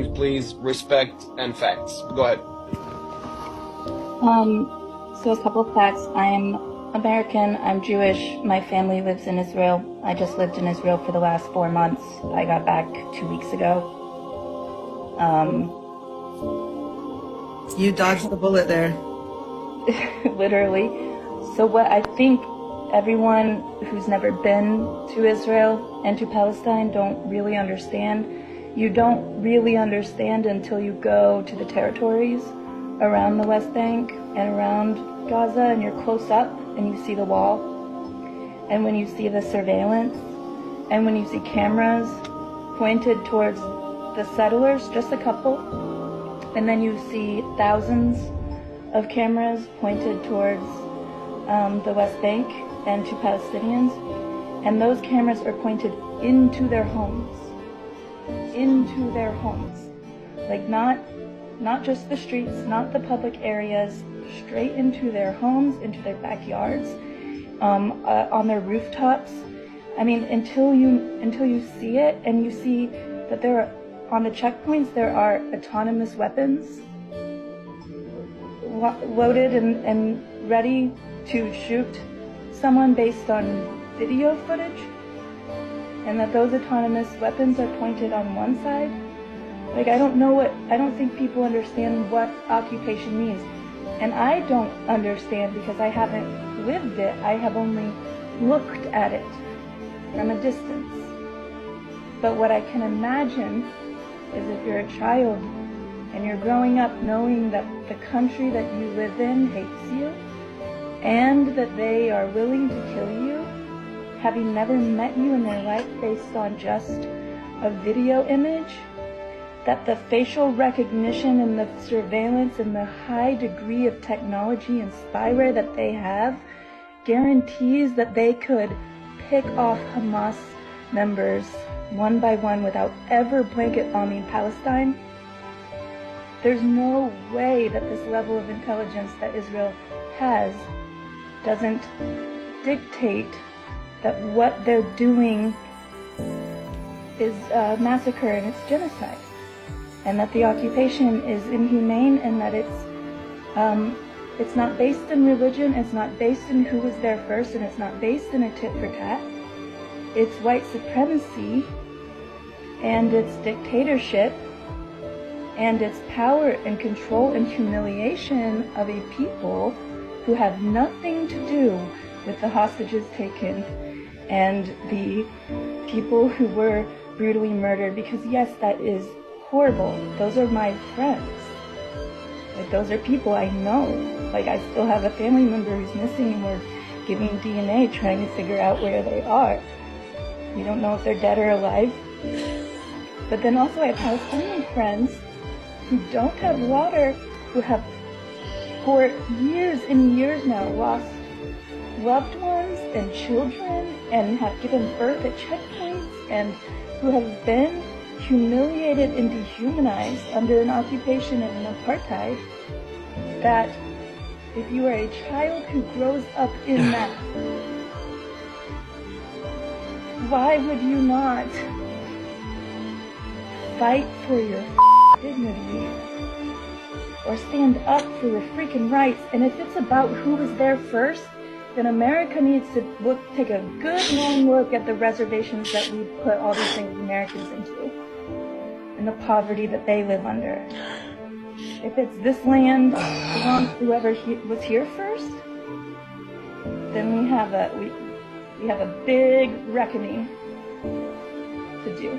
please. Respect and facts. Go ahead. So a couple of facts. I am American. I'm Jewish. My family lives in Israel. I just lived in Israel for the last 4 months. I got back 2 weeks ago. You dodged the bullet there. Literally. So what I think everyone who's never been to Israel and to Palestine don't really understand. You don't really understand until you go to the territories around the West Bank and around Gaza, and you're close up and you see the wall, and when you see the surveillance, and when you see cameras pointed towards the settlers, just a couple, and then you see thousands of cameras pointed towards the West Bank and to Palestinians, and those cameras are pointed into their homes, like not just the streets, not the public areas, straight into their homes, into their backyards, on their rooftops. I mean, until you see it, and you see that there are, on the checkpoints, there are autonomous weapons loaded and ready to shoot someone based on video footage, and that those autonomous weapons are pointed on one side. Like, I don't think people understand what occupation means. And I don't understand because I haven't lived it. I have only looked at it from a distance. But what I can imagine is if you're a child and you're growing up knowing that the country that you live in hates you and that they are willing to kill you, having never met you in their life based on just a video image, that the facial recognition and the surveillance and the high degree of technology and spyware that they have guarantees that they could pick off Hamas members one by one without ever blanket bombing Palestine. There's no way that this level of intelligence that Israel has doesn't dictate that what they're doing is massacre and it's genocide, and that the occupation is inhumane, and that it's not based in religion, it's not based in who was there first, and it's not based in a tit for tat. It's white supremacy, and it's dictatorship, and it's power and control and humiliation of a people who have nothing to do with the hostages taken and the people who were brutally murdered. Because yes, that is horrible. Those are my friends. Like, those are people I know. Like, I still have a family member who's missing, and we're giving DNA trying to figure out where they are. We don't know if they're dead or alive. But then also I have Palestinian friends who don't have water, who have for years and years now lost loved ones and children and have given birth at checkpoints, and who have been humiliated and dehumanized under an occupation and an apartheid, that if you are a child who grows up in that, why would you not fight for your dignity or stand up for your freaking rights? And if it's about who was there first, then America needs to take a good long look at the reservations that we put all these things Americans into, and the poverty that they live under. If it's this land belongs to whoever was here first, then we have a big reckoning to do.